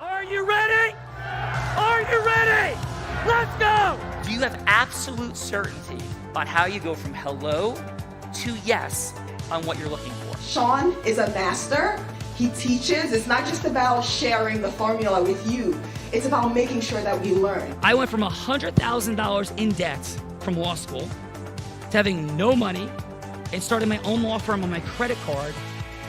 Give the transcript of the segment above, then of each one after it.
Are you ready? Are you ready? Let's go! Do you have absolute certainty on how you go from hello to yes on what you're looking for? Sean is a master. He teaches. It's not just about sharing the formula with you. It's about making sure that we learn. I went from $100,000 in debt from law school to having no money and starting my own law firm on my credit card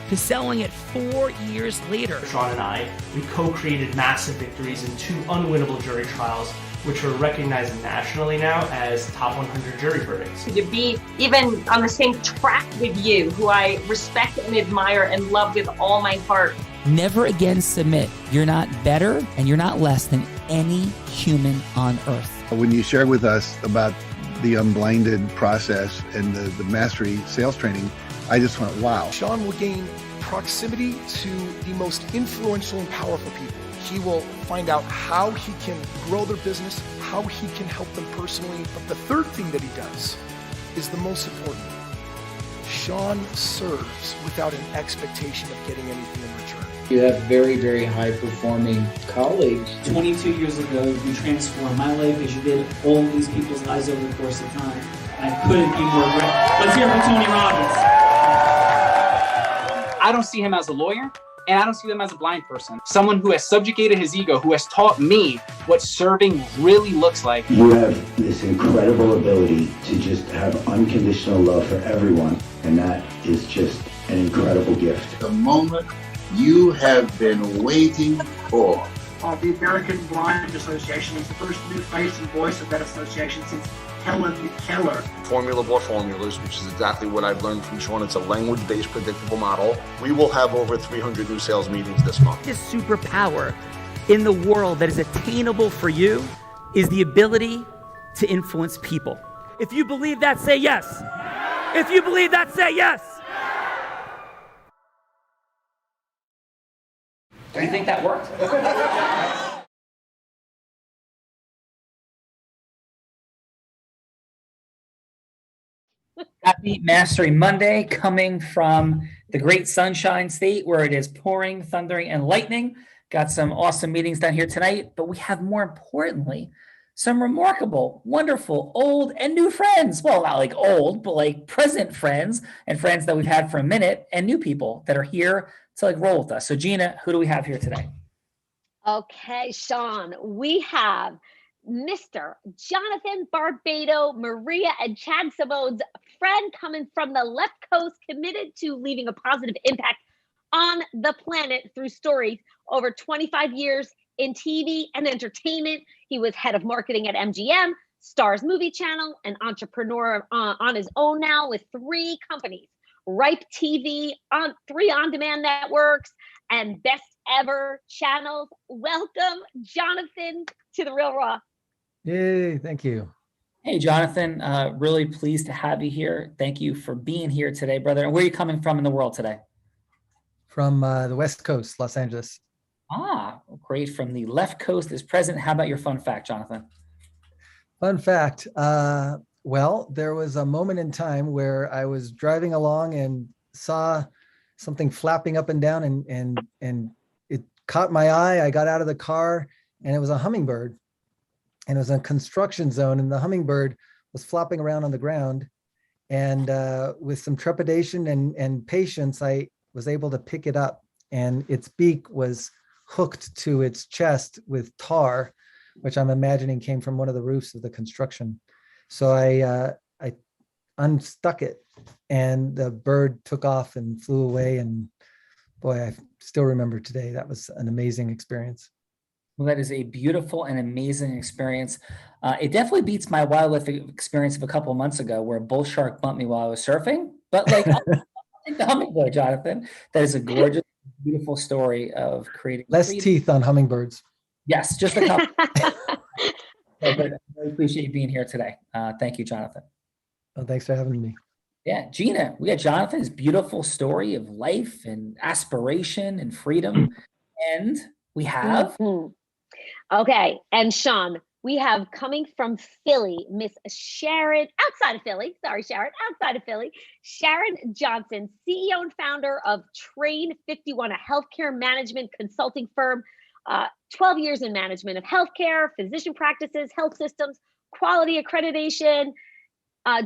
to selling it 4 years later. Sean and I, we co-created massive victories in 2 unwinnable jury trials, which are recognized nationally now as top 100 jury verdicts. To be even on the same track with you, who I respect and admire and love with all my heart. Never again submit. You're not better and you're not less than any human on earth. When you shared with us about the Unblinded process and the mastery sales training, I just went, wow. Sean will gain proximity to the most influential and powerful people. He will find out how he can grow their business, how he can help them personally. But the third thing that he does is the most important. Sean serves without an expectation of getting anything in return. You have very, very high-performing colleagues. 22 years ago, you transformed my life as you did all these people's lives over the course of time. I couldn't be more grateful. Let's hear it for Tony Robbins. I don't see him as a lawyer, and I don't see him as a blind person. Someone who has subjugated his ego, who has taught me what serving really looks like. You have this incredible ability to just have unconditional love for everyone, and that is just an incredible gift. The moment you have been waiting for. The American Blind Association is the first new face and voice of that association since Helen Keller. Formula for formulas, which is exactly what I've learned from Sean. It's a language-based predictable model. We will have over 300 new sales meetings this month. This superpower in the world that is attainable for you is the ability to influence people. If you believe that, say yes. If you believe that, say yes. Do you think that worked? Happy Mastery Monday, coming from the great Sunshine State where it is pouring, thundering, and lightning. Got some awesome meetings down here tonight, but we have, more importantly, some remarkable, wonderful, old and new friends. Well, not like old, but like present friends and friends that we've had for a minute, and new people that are here to like roll with us. So Gina, who do we have here today? Okay, Sean, we have Mr. Jonathan Barbado, Maria and Chad Simone's friend coming from the left coast, committed to leaving a positive impact on the planet through stories over 25 years in TV and entertainment. He was head of marketing at MGM, Stars Movie Channel, an entrepreneur on his own now with 3 companies, Ripe TV, on 3 on-demand networks, and Best Ever channels. Welcome, Jonathan, to The Real Raw. Yay, thank you. Hey, Jonathan, really pleased to have you here. Thank you for being here today, brother. And where are you coming from in the world today? From the West Coast, Los Angeles. Ah, great. From the left coast is present. How about your fun fact, Jonathan? Fun fact. Well, there was a moment in time where I was driving along and saw something flapping up and down, and it caught my eye. I got out of the car, and it was a hummingbird. And it was a construction zone, and the hummingbird was flopping around on the ground. And with some trepidation and patience, I was able to pick it up, and its beak was hooked to its chest with tar, which I'm imagining came from one of the roofs of the construction. So I unstuck it, and the bird took off and flew away. And boy, I still remember today. That was an amazing experience. Well, that is a beautiful and amazing experience. It definitely beats my wildlife experience of a couple of months ago where a bull shark bumped me while I was surfing. But like, I'll take the hummingbird, Jonathan. That is a gorgeous, beautiful story of creating less freedom. Teeth on hummingbirds. Yes, just a couple. But I really appreciate you being here today. Thank you, Jonathan. Well, thanks for having me. Yeah, Gina, we got Jonathan's beautiful story of life and aspiration and freedom. And we have... Okay, and Sean, we have coming from Philly, Miss Sharon, outside of Philly, Sharon Johnson, CEO and founder of Train 51, a healthcare management consulting firm. 12 years in management of healthcare, physician practices, health systems, quality accreditation.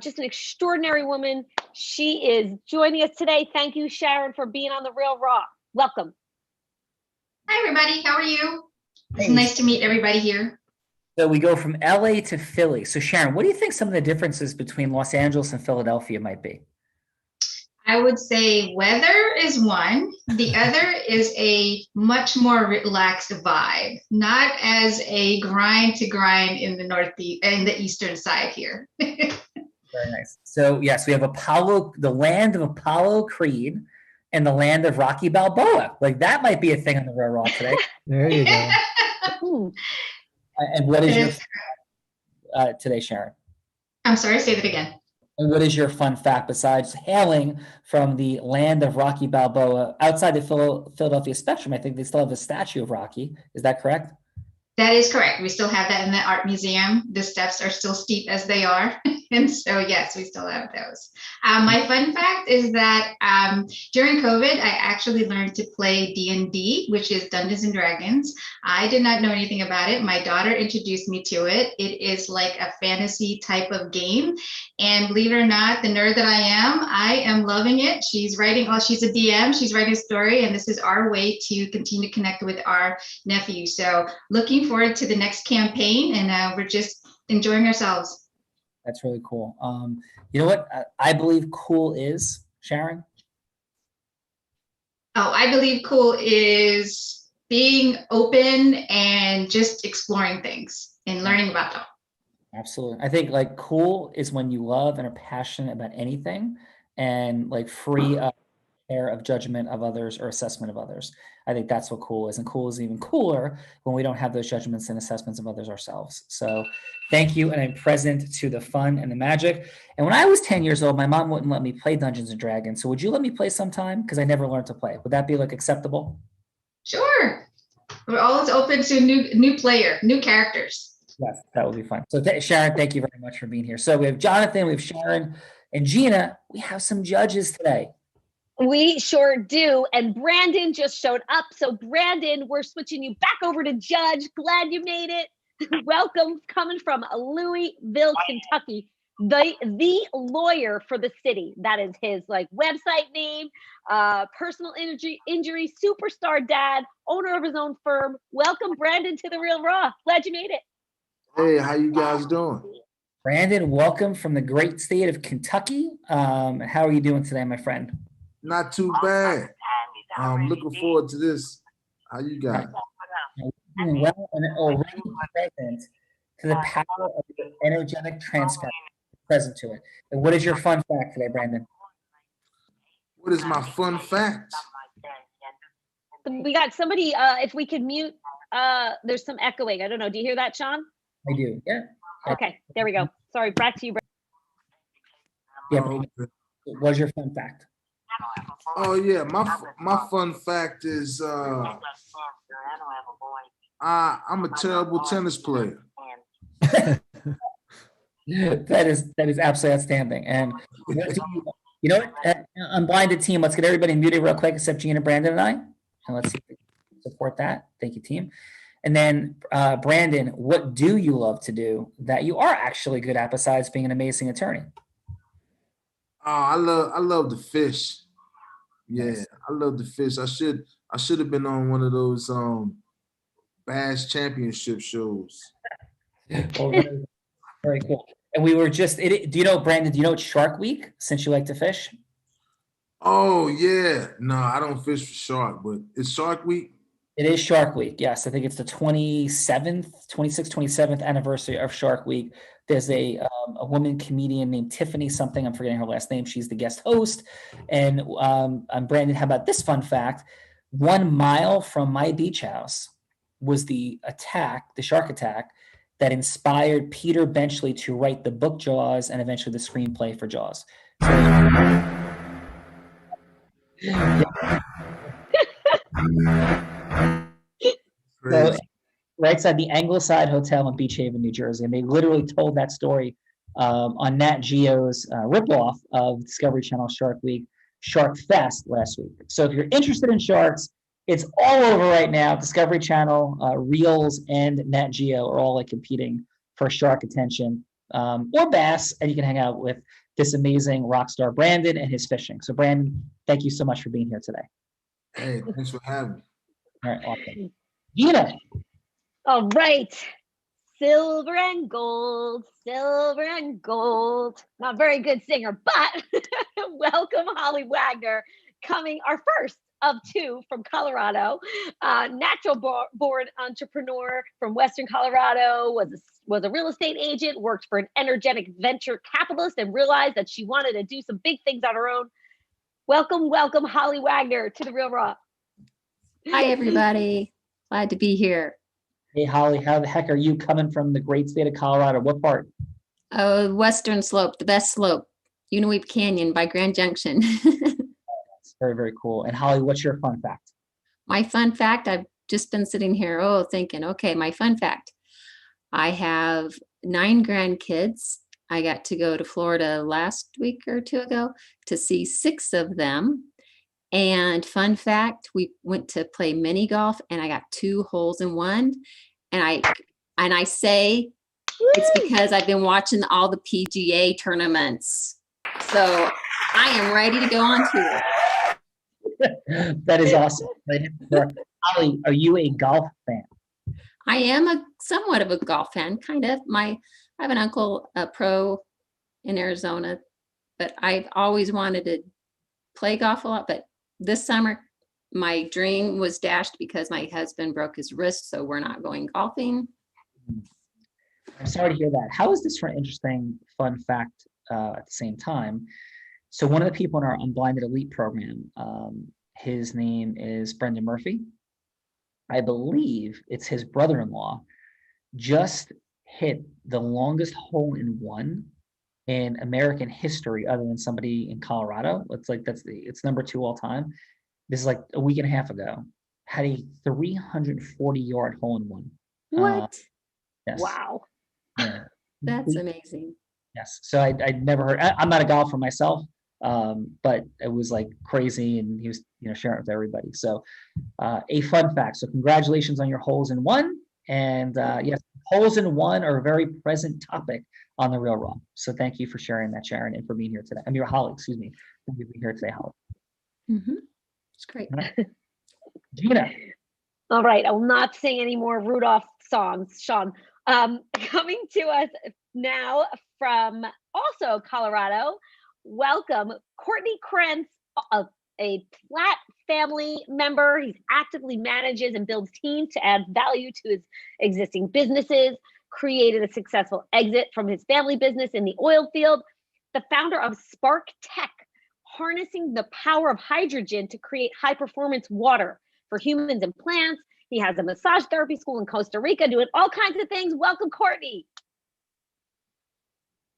Just an extraordinary woman. She is joining us today. Thank you, Sharon, for being on The Real Raw. Welcome. Hi, everybody. How are you? It's Hey. nice to meet everybody here. So we go from LA to Philly. So Sharon, what do you think some of the differences between Los Angeles and Philadelphia might be? I would say weather is one. The other is a much more relaxed vibe, not as a grind in the eastern side here. Very nice. So yes, we have Apollo, the land of Apollo Creed, and the land of Rocky Balboa. Like that might be a thing on The Real Raw today. There you go. And what is your today, Sharon? I'm sorry, say that again. And what is your fun fact besides hailing from the land of Rocky Balboa outside the Philadelphia spectrum? I think they still have a statue of Rocky. Is that correct? That is correct. We still have that in the art museum. The steps are still steep as they are. And so, yes, we still have those. My fun fact is that during COVID, I actually learned to play D&D, which is Dungeons and Dragons. I did not know anything about it. My daughter introduced me to it. It is like a fantasy type of game. And believe it or not, the nerd that I am loving it. She's a DM, she's writing a story, and this is our way to continue to connect with our nephew. So looking forward to the next campaign, and we're just enjoying ourselves. That's really cool. You know what I believe cool is, Sharon? Oh, I believe cool is being open and just exploring things and learning about them. Absolutely. I think like cool is when you love and are passionate about anything and like free of care of judgment of others or assessment of others. I think that's what cool is. And cool is even cooler when we don't have those judgments and assessments of others ourselves. So thank you. And I'm present to the fun and the magic. And when I was 10 years old, my mom wouldn't let me play Dungeons and Dragons. So would you let me play sometime? Because I never learned to play. Would that be like acceptable? Sure. We're always open to new characters. Yes, that would be fun. So Sharon, thank you very much for being here. So we have Jonathan, we have Sharon, and Gina. We have some judges today. We sure do. And Brandon just showed up. So Brandon, we're switching you back over to judge. Glad you made it. Welcome, coming from Louisville, Kentucky. The lawyer for the city. That is his like website name. Personal injury superstar dad, owner of his own firm. Welcome, Brandon, to The Real Raw. Glad you made it. Hey, how you guys doing? Brandon, welcome from the great state of Kentucky. How are you doing today, my friend? Not too bad. I'm looking forward to this. How you guys? Doing well and already present to the power of the energetic transfer present to it. And what is your fun fact today, Brandon? What is my fun fact? We got somebody, if we could mute, there's some echoing. I don't know. Do you hear that, Sean? I do, yeah. Okay, there we go. Sorry, back to you, Brandon. Yeah, what is your fun fact? Oh yeah, my fun fact is I'm a terrible tennis player. That is absolutely outstanding. And you know what? Unblinded team, let's get everybody muted real quick except Gina, Brandon, and I. And let's see if we can support that. Thank you, team. And then Brandon, what do you love to do that you are actually good at besides being an amazing attorney? I love to fish. Yeah, nice. I love to fish. I should have been on one of those Bass Championship shows. Well, very cool. And we were just, do you know, Brandon, do you know it's Shark Week since you like to fish? Oh, yeah. No, I don't fish for shark, but it's Shark Week. It is Shark Week. Yes, I think it's the 27th anniversary of Shark Week. There's a woman comedian named Tiffany something. I'm forgetting her last name. She's the guest host. And Brandon, how about this fun fact? 1 mile from my beach house was the shark attack that inspired Peter Benchley to write the book Jaws and eventually the screenplay for Jaws. So right side the Angleside Hotel in Beach Haven, New Jersey, and they literally told that story on Nat Geo's ripoff of Discovery Channel Shark Week, Shark Fest last week. So if you're interested in sharks, It's all over right now. Discovery Channel, Reels, and Nat Geo are all like competing for shark attention, or bass, and you can hang out with this amazing rock star Brandon and his fishing. So Brandon, thank you so much for being here today. Hey, thanks for having me. All right, awesome. Gina. All right. Silver and gold, silver and gold. Not very good singer, but welcome Holly Wagner, coming our first of two from Colorado. Natural born entrepreneur from Western Colorado, was a real estate agent, worked for an energetic venture capitalist, and realized that she wanted to do some big things on her own. Welcome, Holly Wagner to The Real Raw. Hi, everybody. Glad to be here. Hey, Holly, how the heck are you coming from the great state of Colorado? What part? Western slope, the best slope, Unaweep Canyon by Grand Junction. That's very, very cool. And Holly, what's your fun fact? My fun fact, I've just been sitting here, thinking, okay, my fun fact. I have 9 grandkids. I got to go to Florida last week or 2 ago to see 6 of them. And fun fact, we went to play mini golf and I got 2 holes in 1. And I say it's because I've been watching all the PGA tournaments. So I am ready to go on tour. That is awesome. Holly, are you a golf fan? I am somewhat of a golf fan, kind of. I have an uncle, a pro in Arizona, but I've always wanted to play golf a lot. But this summer, my dream was dashed because my husband broke his wrist, so we're not going golfing. I'm sorry to hear that. How is this for an interesting fun fact at the same time? So one of the people in our Unblinded Elite program, his name is Brendan Murphy. I believe it's his brother-in-law just hit the longest hole in 1 in American history, other than somebody in Colorado. It's number 2 all time. This is like a week and a half ago. Had a 340-yard hole in 1. What? Yes. Wow. Yeah. That's amazing. Yes. So I'd never heard. I'm not a golfer myself, but it was like crazy, and he was sharing it with everybody. So a fun fact. So congratulations on your holes in 1. And yes, holes in 1 are a very present topic on The Real Raw. So thank you for sharing that, Sharon, and for being here today. Holly, excuse me. Thank you for being here today, Holly. Mm-hmm. It's great. All right. Gina. All right, I will not sing any more Rudolph songs, Sean. Coming to us now from also Colorado, welcome Courtney Krentz, a Platt family member. He actively manages and builds teams to add value to his existing businesses, created a successful exit from his family business in the oil field, the founder of Spark Tech, harnessing the power of hydrogen to create high-performance water for humans and plants. He has a massage therapy school in Costa Rica, doing all kinds of things. Welcome, Courtney.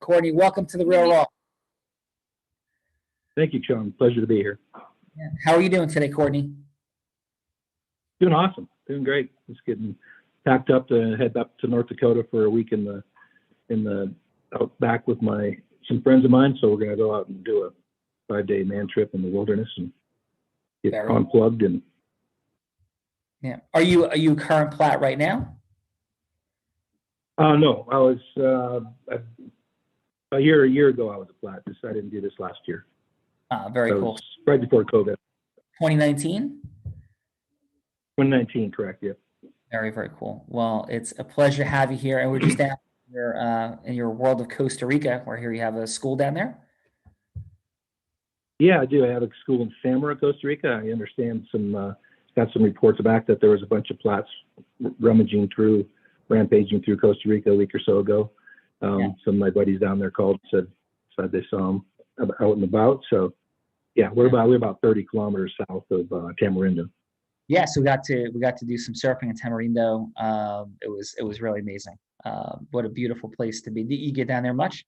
Courtney, welcome to The Real Raw. Thank you, Sean. Pleasure to be here. Yeah. How are you doing today, Courtney? Doing awesome. Doing great. Just getting packed up to head up to North Dakota for a week in the outback with some friends of mine. So we're going to go out and do a 5-day man trip in the wilderness and get unplugged. And yeah, are you current Platt right now? No, I was a year ago. I was a Platt. I didn't do this last year. Very cool. Right before COVID. 2019? 2019, correct, yeah. Very, very cool. Well, it's a pleasure to have you here. And we're just down in your world of Costa Rica, where here you have a school down there. Yeah, I do. I have a school in Samara, Costa Rica. I understand got some reports back that there was a bunch of Platts rampaging through Costa Rica a week or so ago. Some of my buddies down there called and said they saw them out and about. So yeah, we're about 30 kilometers south of Tamarindo. Yeah, so we got to do some surfing in Tamarindo. It was really amazing. What a beautiful place to be. Did you get down there much?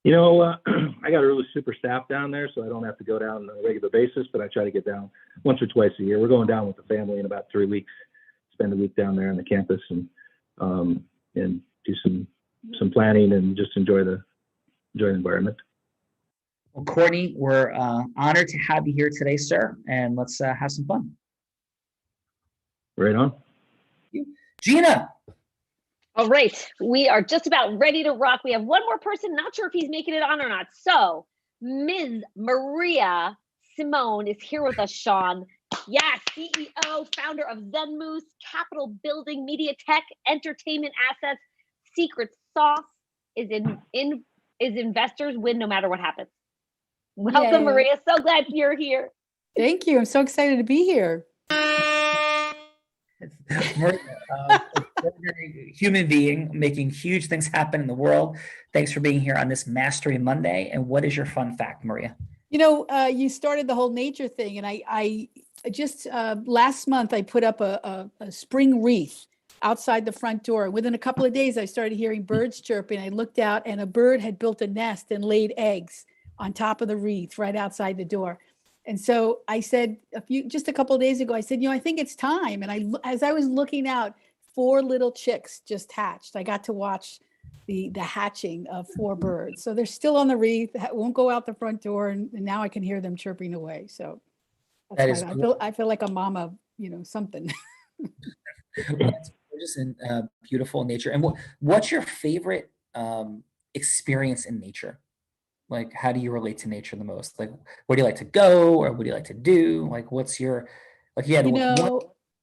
I got a really super staff down there, so I don't have to go down on a regular basis, but I try to get down once or twice a year. We're going down with the family in about 3 weeks, spend a week down there on the campus and do some planning and just enjoy the environment. Well, Courtney, we're honored to have you here today, sir, and let's have some fun. Right on. Gina. All right, we are just about ready to rock. We have one more person, not sure if he's making it on or not. So Ms. Maria Simone is here with us, Sean. Yes, CEO, founder of Zen Moose, Capital Building, Media Tech, Entertainment Assets. Secret sauce is investors win no matter what happens. Welcome, Yay. Maria. So glad you're here. Thank you. I'm so excited to be here. Maria, extraordinary human being making huge things happen in the world. Thanks for being here on this Mastery Monday. And what is your fun fact, Maria? You know, you started the whole nature thing, and I just last month I put up a spring wreath outside the front door. Within a couple of days, I started hearing birds chirping. I looked out, and a bird had built a nest and laid eggs on top of the wreath right outside the door. And so I said just a couple of days ago, I said, I think it's time. And as I was looking out, 4 little chicks just hatched. I got to watch the hatching of 4 birds. So they're still on the wreath, won't go out the front door. And now I can hear them chirping away. So that's I feel like a mama, something. That's gorgeous and beautiful in nature. And what's your favorite experience in nature? Like, how do you relate to nature the most? Like, where do you like to go, or what do you like to do? Like, what's your, like,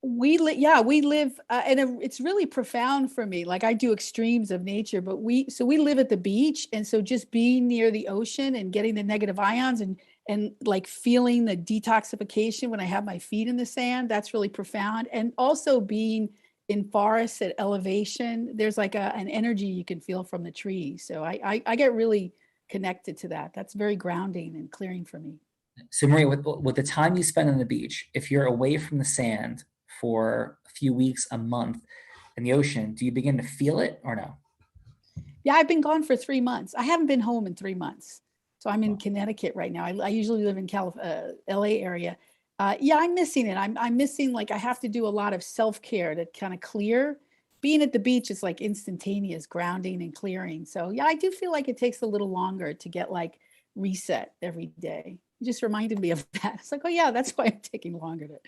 we live, and it's really profound for me. Like, I do extremes of nature, but we live at the beach. And so just being near the ocean and getting the negative ions and like feeling the detoxification when I have my feet in the sand, that's really profound. And also being in forests at elevation, there's like an energy you can feel from the trees. So I get really connected to that. That's very grounding and clearing for me. So Maria, with the time you spend on the beach, if you're away from the sand for a few weeks, a month in the ocean, do you begin to feel it or no? Yeah, I've been gone for 3 months. I haven't been home in 3 months. So I'm in Connecticut right now. I usually live in LA area. Yeah, I'm missing it. I'm missing, like, I have to do a lot of self-care to kind of clear. Being at the beach is like instantaneous grounding and clearing. So yeah, I do feel like it takes a little longer to get like reset every day. It just reminded me of that. It's like, oh yeah, that's why I'm taking longer to,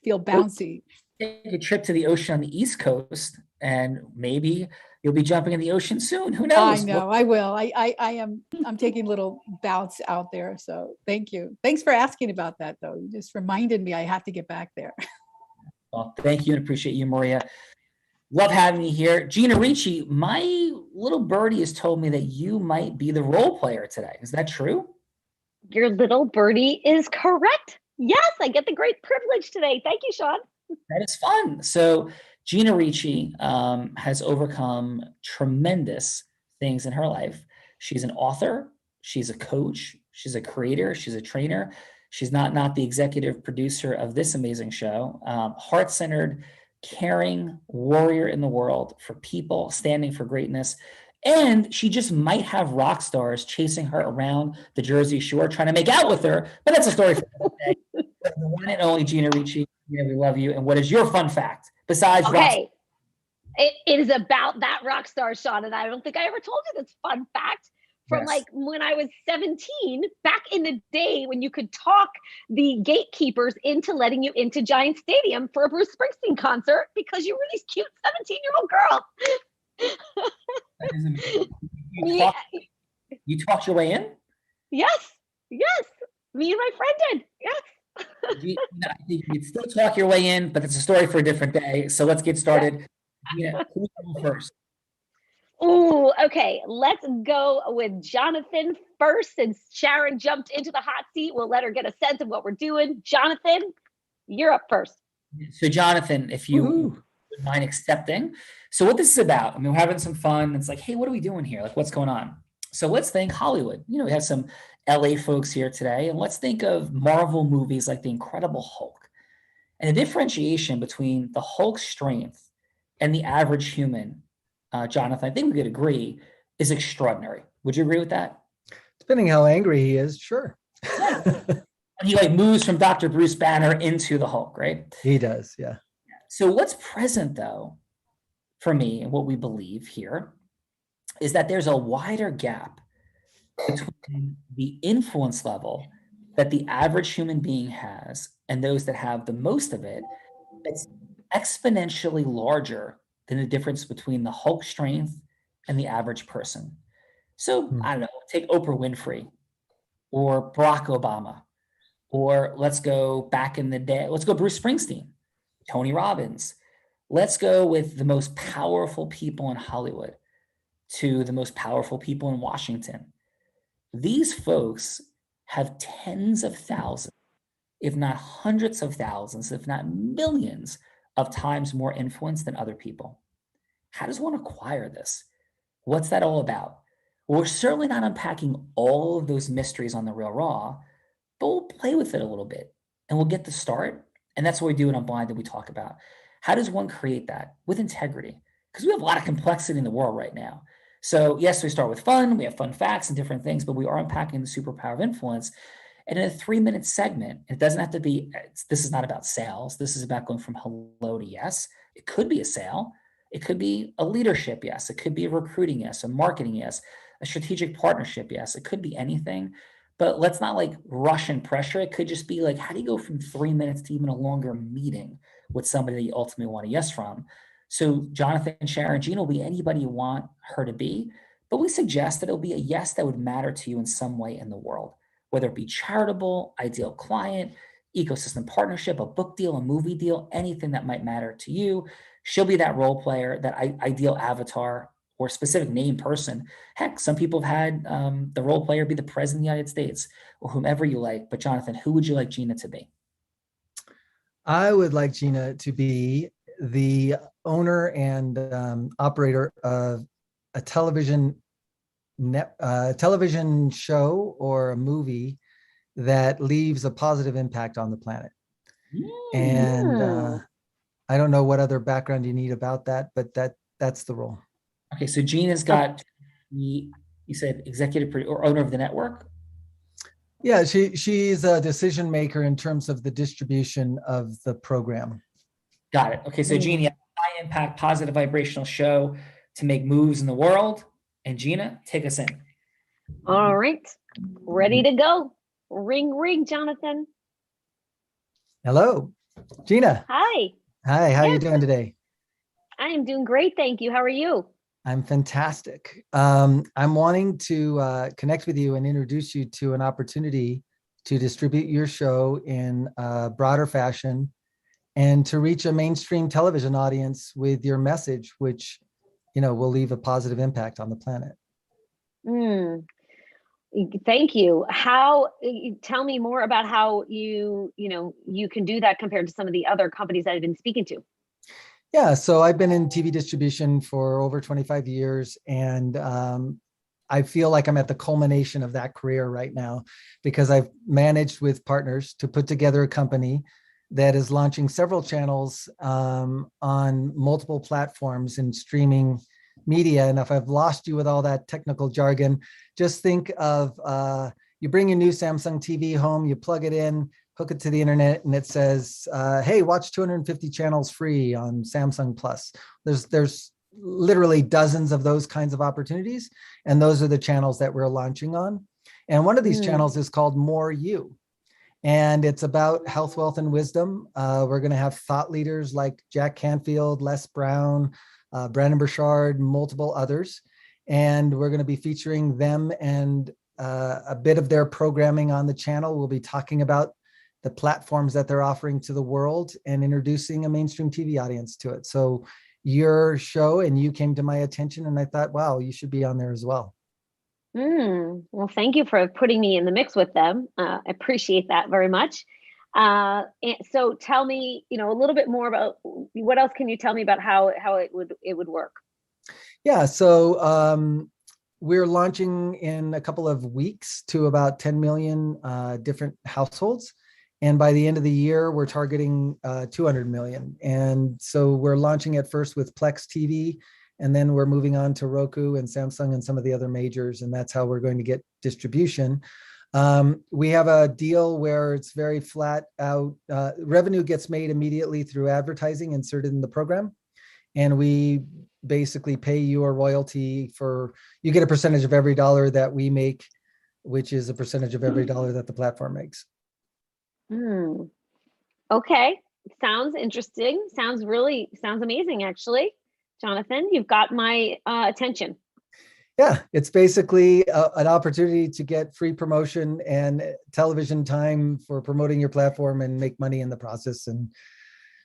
feel bouncy. Take a trip to the ocean on the East Coast, and maybe you'll be jumping in the ocean soon. Who knows? I know, I will. I'm taking little bouts out there. So thank you. Thanks for asking about that though. You just reminded me I have to get back there. Well, thank you and appreciate you, Maria. Love having you here. Gina Ricci, my little birdie has told me that you might be the role player today. Is that true? Your little birdie is correct. Yes, I get the great privilege today. Thank you, Sean. That is fun. So Gina Ricci has overcome tremendous things in her life. She's an author. She's a coach. She's a creator. She's a trainer. She's not the executive producer of this amazing show. Heart-centered, caring warrior in the world for people, standing for greatness. And she just might have rock stars chasing her around the Jersey Shore trying to make out with her. But that's a story for another day. The one and only Gina Ricci. We love you. And what is your fun fact besides rock? It is about that rock star, Sean. And I don't think I ever told you this fun fact. From like when I was 17, back in the day when you could talk the gatekeepers into letting you into Giant Stadium for a Bruce Springsteen concert because you were this cute 17-year-old girl. That is amazing. You talked your way in? Yes. Me and my friend did. Yes. You'd still talk your way in, but it's a story for a different day. So let's get started. Yeah, who's going first? Oh, okay. Let's go with Jonathan first. Since Sharon jumped into the hot seat, we'll let her get a sense of what we're doing. Jonathan, you're up first. So Jonathan, if you would mind accepting. So what this is about, I mean, we're having some fun. It's like, hey, what are we doing here? Like, what's going on? So let's think Hollywood. We have some LA folks here today, and let's think of Marvel movies like The Incredible Hulk. And the differentiation between the Hulk's strength and the average human, Jonathan, I think we could agree, is extraordinary. Would you agree with that? Depending how angry he is, sure. And he like moves from Dr. Bruce Banner into the Hulk, right? He does, yeah. So what's present, though, for me and what we believe here is that there's a wider gap between the influence level that the average human being has and those that have the most of it, it's exponentially larger than the difference between the Hulk strength and the average person. So I don't know, take Oprah Winfrey or Barack Obama, or let's go back in the day, let's go Bruce Springsteen, Tony Robbins. Let's go with the most powerful people in Hollywood to the most powerful people in Washington. These folks have tens of thousands, if not hundreds of thousands, if not millions of times more influence than other people. How does one acquire this? What's that all about? Well, we're certainly not unpacking all of those mysteries on The Real Raw, but we'll play with it a little bit and we'll get the start. And that's what we do in Unblinded. We talk about how does one create that with integrity? Because we have a lot of complexity in the world right now. So yes, we start with fun. We have fun facts and different things, but we are unpacking the superpower of influence. And in a 3-minute segment, it doesn't have to be, this is not about sales. This is about going from hello to yes. It could be a sale. It could be a leadership yes. It could be a recruiting yes, a marketing yes, a strategic partnership yes. It could be anything. But let's not like rush and pressure. It could just be like, how do you go from 3 minutes to even a longer meeting with somebody that you ultimately want a yes from? So Jonathan, Sharon, Gina will be anybody you want her to be, but we suggest that it'll be a yes that would matter to you in some way in the world, whether it be charitable, ideal client, ecosystem partnership, a book deal, a movie deal, anything that might matter to you. She'll be that role player, that ideal avatar or specific name person. Heck, some people have had the role player be the president of the United States or whomever you like. But Jonathan, who would you like Gina to be? I would like Gina to be the owner and operator of a television show or a movie that leaves a positive impact on the planet. And I don't know what other background you need about that, but that's the role. Okay, so Gina's got you said executive producer or owner of the network? Yeah, she's a decision maker in terms of the distribution of the program. Got it. Okay, so Gina, high impact, positive vibrational show to make moves in the world. And Gina, take us in. All right, ready to go. Ring, ring, Jonathan. Hello, Gina. Hi. Hi, how are you doing today? I am doing great, thank you. How are you? I'm fantastic. I'm wanting to connect with you and introduce you to an opportunity to distribute your show in a broader fashion and to reach a mainstream television audience with your message, which, will leave a positive impact on the planet. Thank you. Tell me more about how you can do that compared to some of the other companies that I've been speaking to. Yeah, so I've been in TV distribution for over 25 years, and I feel like I'm at the culmination of that career right now because I've managed with partners to put together a company that is launching several channels on multiple platforms in streaming media. And if I've lost you with all that technical jargon, just think of you bring your new Samsung TV home, you plug it in, hook it to the internet, and it says, hey, watch 250 channels free on Samsung Plus. There's literally dozens of those kinds of opportunities. And those are the channels that we're launching on. And one of these channels is called More You. And it's about health, wealth, and wisdom. We're going to have thought leaders like Jack Canfield, Les Brown, Brandon Burchard, multiple others. And we're going to be featuring them and a bit of their programming on the channel. We'll be talking about the platforms that they're offering to the world and introducing a mainstream TV audience to it. So your show and you came to my attention and I thought, wow, you should be on there as well. Well, thank you for putting me in the mix with them. I appreciate that very much. And so tell me, a little bit more about what else can you tell me about how it would work? Yeah, so we're launching in a couple of weeks to about 10 million different households. And by the end of the year, we're targeting 200 million. And so we're launching at first with Plex TV, and then we're moving on to Roku and Samsung and some of the other majors. And that's how we're going to get distribution. We have a deal where it's very flat out. Revenue gets made immediately through advertising inserted in the program. And we basically pay you a royalty you get a percentage of every dollar that we make which is a percentage of every dollar that the platform makes. Okay. Sounds interesting. Sounds amazing, actually. Jonathan, you've got my attention. Yeah, it's basically an opportunity to get free promotion and television time for promoting your platform and make money in the process. And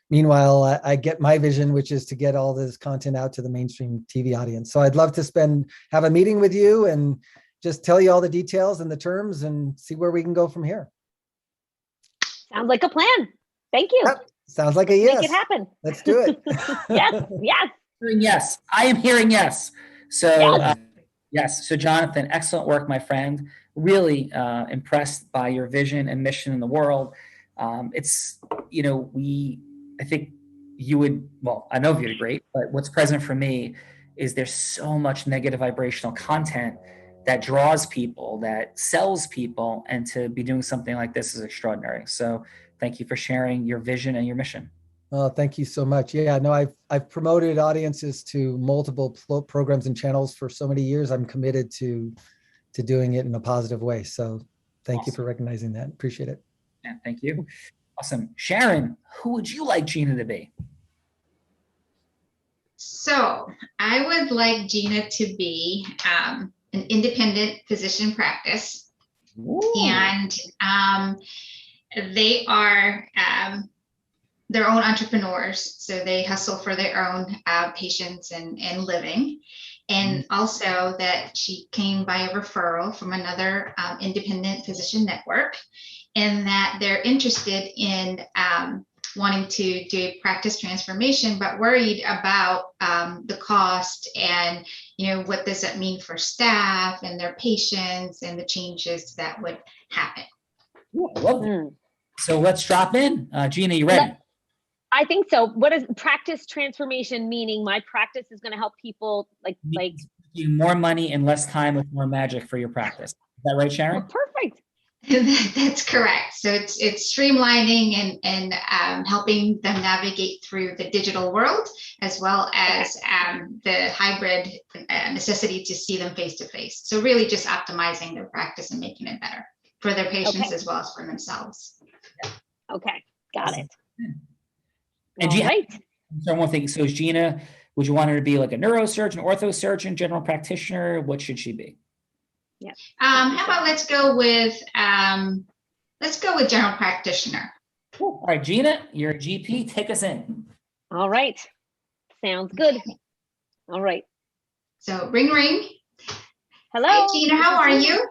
meanwhile, I get my vision, which is to get all this content out to the mainstream TV audience. So I'd love to have a meeting with you and just tell you all the details and the terms and see where we can go from here. Sounds like a plan. Thank you. Yep. Sounds like a yes. Make it happen. Let's do it. Yes. Yes. I am hearing yes. So yes. So Jonathan, excellent work, my friend. Really impressed by your vision and mission in the world. It's, I think you would, well, I know you'd agree, but what's present for me is there's so much negative vibrational content that draws people, that sells people, and to be doing something like this is extraordinary. So thank you for sharing your vision and your mission. Oh, thank you so much. Yeah, no, I've promoted audiences to multiple programs and channels for so many years. I'm committed to doing it in a positive way. So thank you for recognizing that. Appreciate it. Yeah, thank you. Awesome. Sharon, who would you like Gina to be? So I would like Gina to be an independent physician practice. Ooh. And they are their own entrepreneurs. So they hustle for their own patients and living. And also that she came by a referral from another independent physician network, and that they're interested in wanting to do a practice transformation, but worried about the cost and, what does that mean for staff and their patients and the changes that would happen. Ooh, I love that. So let's drop in. Gina, you ready? I think so. What is practice transformation meaning? My practice is going to help people like more money in less time with more magic for your practice. Is that right, Sharon? Oh, perfect. That's correct. So it's streamlining and helping them navigate through the digital world, as well as the hybrid necessity to see them face to face. So really just optimizing their practice and making it better for their patients as well as for themselves. Okay, got it. And Gina, so one thing. So is Gina, would you want her to be like a neurosurgeon, orthosurgeon, general practitioner? What should she be? Yeah. How about let's go with general practitioner. Cool. All right, Gina, you're a GP. Take us in. All right. Sounds good. All right. So ring ring. Hello. Hi, Gina. How are you?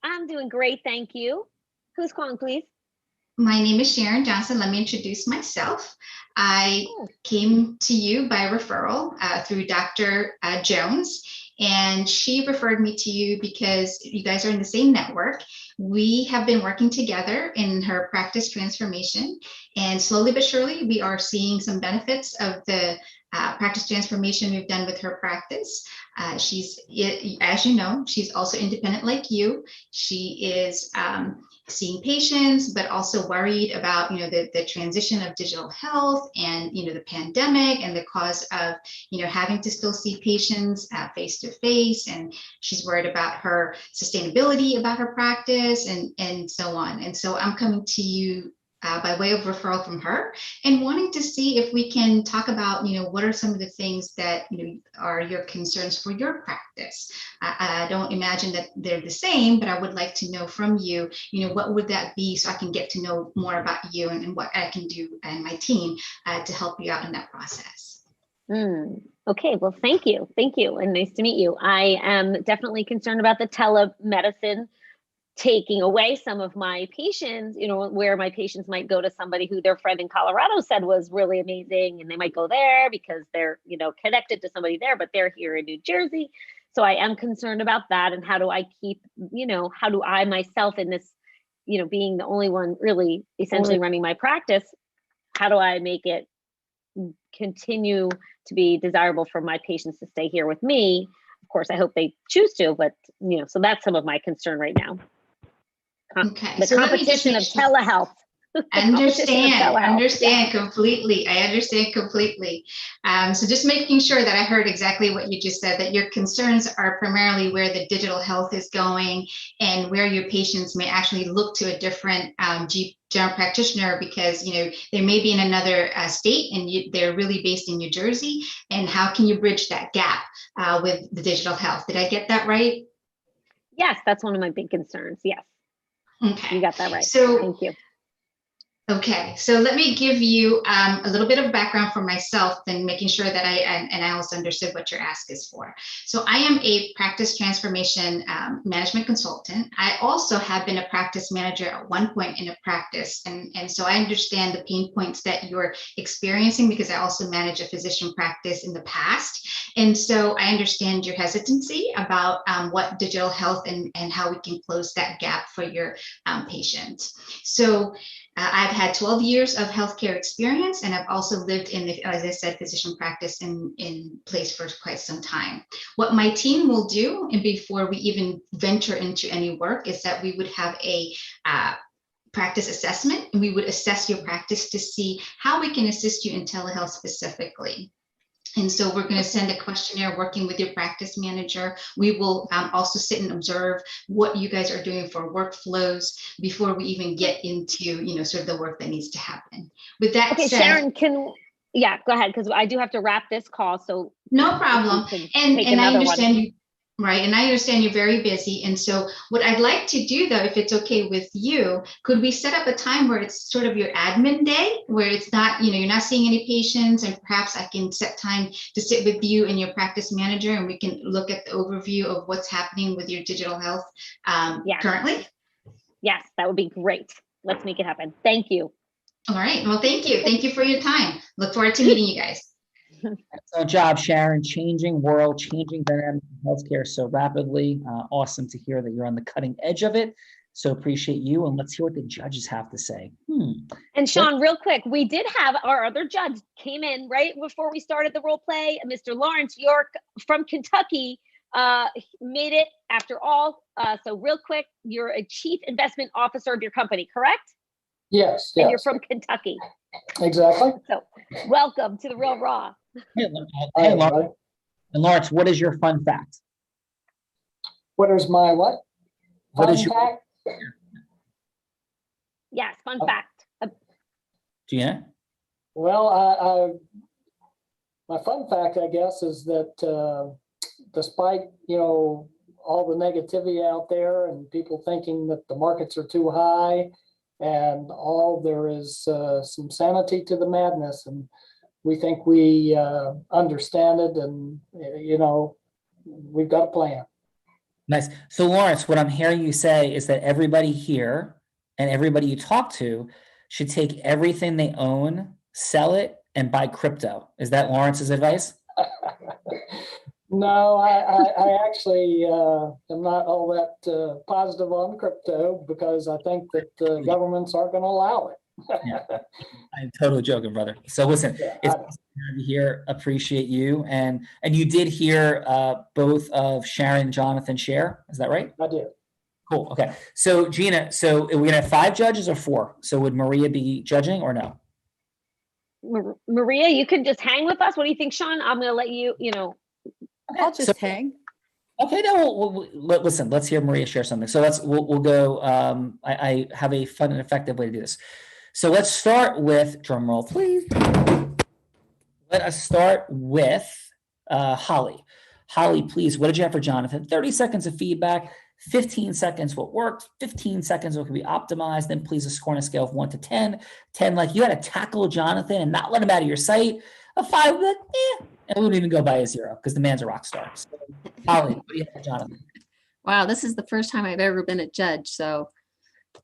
I'm doing great, thank you. Who's calling, please? My name is Sharon Johnson. Let me introduce myself. I came to you by referral through Dr. Jones, and she referred me to you because you guys are in the same network. We have been working together in her practice transformation, and slowly but surely we are seeing some benefits of the practice transformation we've done with her practice. She's, as you know, she's also independent like you. She is seeing patients, but also worried about, the transition of digital health and, the pandemic and the cause of, having to still see patients face to face. And she's worried about her sustainability about her practice and so on. And so I'm coming to you by way of referral from her and wanting to see if we can talk about, what are some of the things that, are your concerns for your practice. I don't imagine that they're the same, but I would like to know from you, what would that be so I can get to know more about you and what I can do and my team to help you out in that process. Okay, well, thank you. Thank you. And nice to meet you. I am definitely concerned about the telemedicine taking away some of my patients, where my patients might go to somebody who their friend in Colorado said was really amazing, and they might go there because they're, connected to somebody there, but they're here in New Jersey. So I am concerned about that. And how do I keep, how do I myself in this, being the only one really essentially running my practice, how do I make it continue to be desirable for my patients to stay here with me? Of course, I hope they choose to, but, so that's some of my concern right now. Okay. The competition of telehealth. Understand completely. I understand completely. So just making sure that I heard exactly what you just said, that your concerns are primarily where the digital health is going and where your patients may actually look to a different general practitioner because, they may be in another state and they're really based in New Jersey. And how can you bridge that gap with the digital health? Did I get that right? Yes, that's one of my big concerns. Yes. Okay. You got that right. So, thank you. Okay, so let me give you a little bit of background for myself and making sure that I also understood what your ask is for. So I am a practice transformation management consultant. I also have been a practice manager at one point in a practice. And so I understand the pain points that you're experiencing because I also manage a physician practice in the past. And so I understand your hesitancy about what digital health and how we can close that gap for your patients. So I've had 12 years of healthcare experience, and I've also lived in, as I said, physician practice in place for quite some time. What my team will do, and before we even venture into any work, is that we would have a practice assessment, and we would assess your practice to see how we can assist you in telehealth specifically. And so we're going to send a questionnaire working with your practice manager. We will also sit and observe what you guys are doing for workflows before we even get into, sort of the work that needs to happen. With that said, Sharon, go ahead, because I do have to wrap this call. So no problem. And I understand you. Right. And I understand you're very busy. And so what I'd like to do, though, if it's okay with you, could we set up a time where it's sort of your admin day, where it's not, you're not seeing any patients, and perhaps I can set time to sit with you and your practice manager, and we can look at the overview of what's happening with your digital health currently? Yes, that would be great. Let's make it happen. Thank you. All right. Well, thank you. Thank you for your time. Look forward to meeting you guys. Excellent job, Sharon. Changing world, changing dynamics in healthcare so rapidly. Awesome to hear that you're on the cutting edge of it. So appreciate you. And let's hear what the judges have to say. And Sean, real quick, we did have our other judge came in right before we started the role play. Mr. Lawrence York from Kentucky made it after all. So real quick, you're a chief investment officer of your company, correct? Yes. And you're from Kentucky. Exactly. So welcome to the Real Raw. Hey, Lawrence. And Lawrence, what is your fun fact? What is my what? What is your fact? Yes, fun fact. Gina? Well, my fun fact, I guess, is that despite, all the negativity out there and people thinking that the markets are too high and all, there is some sanity to the madness. And we think we understand it, and we've got a plan. Nice. So Lawrence, what I'm hearing you say is that everybody here and everybody you talk to should take everything they own, sell it, and buy crypto. Is that Lawrence's advice? No, I actually am not all that positive on crypto because I think that governments aren't going to allow it. Yeah, I'm totally joking, brother. So listen, it's awesome to have you here. Appreciate you, and you did hear both of Sharon and Jonathan share. Is that right? I did. Cool. Okay. So Gina, so are we gonna have 5 judges or 4? So would Maria be judging or no? Maria, you can just hang with us. What do you think, Sean? I'm gonna let you. I'll just hang. Okay, now listen. Let's hear Maria share something. So we'll go. I have a fun and effective way to do this. So let's start with, drum roll, please. Let us start with Holly. Holly, please, what did you have for Jonathan? 30 seconds of feedback, 15 seconds what worked, 15 seconds what could be optimized, then please a score on a scale of 1 to 10. 10, like you had to tackle Jonathan and not let him out of your sight. A 5, like, and we wouldn't even go by a 0 because the man's a rock star. So, Holly, what do you have for Jonathan? Wow, this is the first time I've ever been a judge, so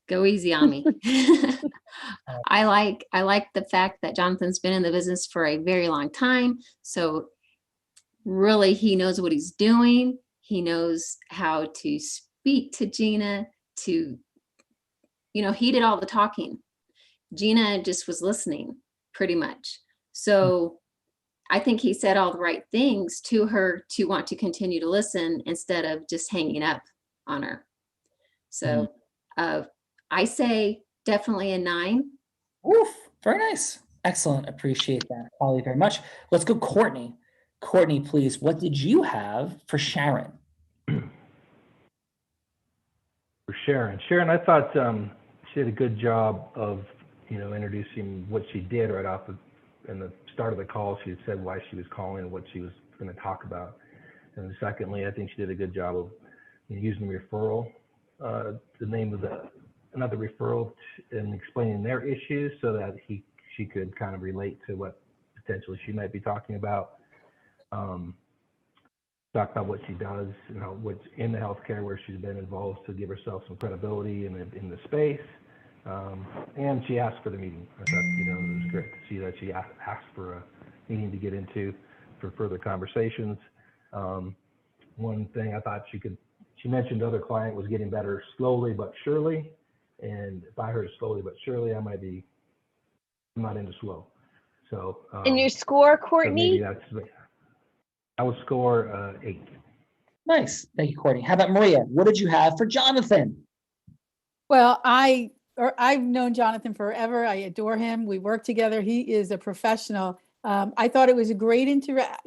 go easy on me. I like the fact that Jonathan's been in the business for a very long time. So really he knows what he's doing. He knows how to speak to Gina, he did all the talking. Gina just was listening pretty much. So I think he said all the right things to her to want to continue to listen instead of just hanging up on her. So I say definitely a 9. Oof, very nice. Excellent. Appreciate that, Holly, very much. Let's go, Courtney. Courtney, please, what did you have for Sharon? For Sharon. Sharon, I thought she did a good job of, introducing what she did right off in the start of the call. She had said why she was calling and what she was going to talk about. And secondly, I think she did a good job of using referral, the name of another referral, and explaining their issues so that she could kind of relate to what potentially she might be talking about. Talk about what she does, what's in the healthcare, where she's been involved, to give herself some credibility in the space. And she asked for the meeting. I thought, it was great to see that she asked for a meeting to get into for further conversations. One thing I thought she mentioned the other client was getting better slowly but surely. And if I heard slowly but surely, I'm not into slow. So. And your score, Courtney? So I would score 8. Nice. Thank you, Courtney. How about Maria? What did you have for Jonathan? Well, I've known Jonathan forever. I adore him. We work together. He is a professional. I thought it was a great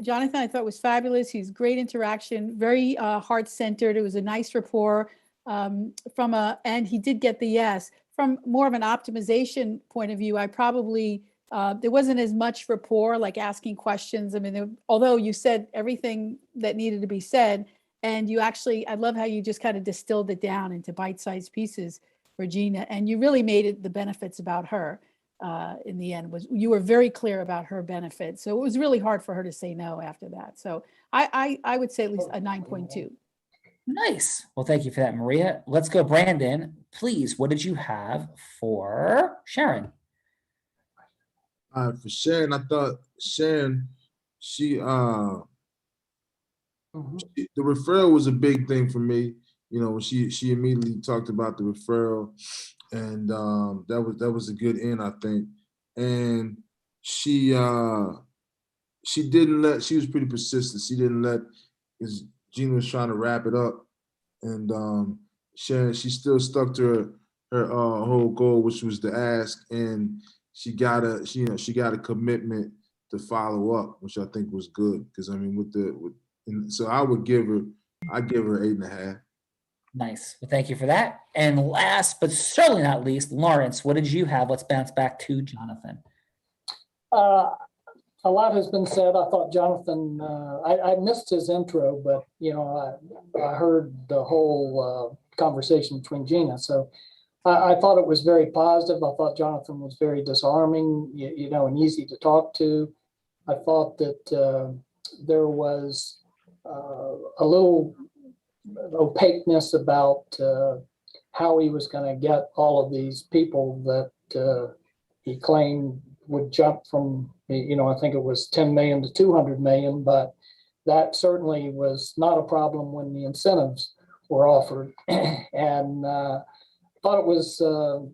Jonathan, I thought was fabulous. He's great interaction, very heart-centered. It was a nice rapport and he did get the yes. From more of an optimization point of view, I probably, there wasn't as much rapport, like asking questions. I mean, although you said everything that needed to be said, and I love how you just kind of distilled it down into bite-sized pieces, Regina, and you really made it the benefits about her. In the end, you were very clear about her benefits. So it was really hard for her to say no after that. So I would say at least a 9.2. Nice. Well, thank you for that, Maria. Let's go, Brandon. Please, what did you have for Sharon? For Sharon, I thought Sharon, the referral was a big thing for me. When she immediately talked about the referral, and that was a good end, I think. And she was pretty persistent. She didn't let, because Gina was trying to wrap it up, and Sharon, she still stuck to her whole goal, which was to ask, and she got a commitment to follow up, which I think was good. Because so I give her 8.5. Nice. Well, thank you for that. And last but certainly not least, Lawrence, what did you have? Let's bounce back to Jonathan. A lot has been said. I thought Jonathan, I missed his intro, but I heard the whole conversation between Gina. So I thought it was very positive. I thought Jonathan was very disarming, and easy to talk to. I thought that there was a little opaqueness about how he was going to get all of these people that he claimed would jump from, I think it was 10 million to 200 million, but that certainly was not a problem when the incentives were offered. And I thought it was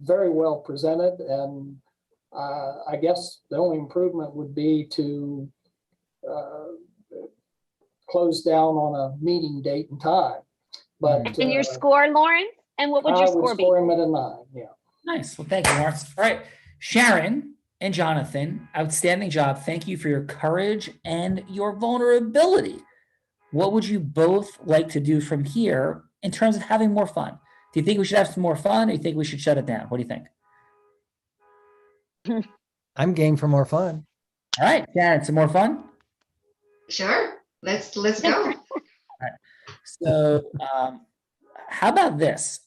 very well presented. And I guess the only improvement would be to close down on a meeting date and time. But and your score, Lauren? And what would your score be? I would score him at a 9. Yeah. Nice. Well, thank you, Lawrence. All right, Sharon and Jonathan, outstanding job. Thank you for your courage and your vulnerability. What would you both like to do from here in terms of having more fun? Do you think we should have some more fun, or do you think we should shut it down? What do you think? I'm game for more fun. All right, Sharon, some more fun? Sure. Let's go. All right. So how about this?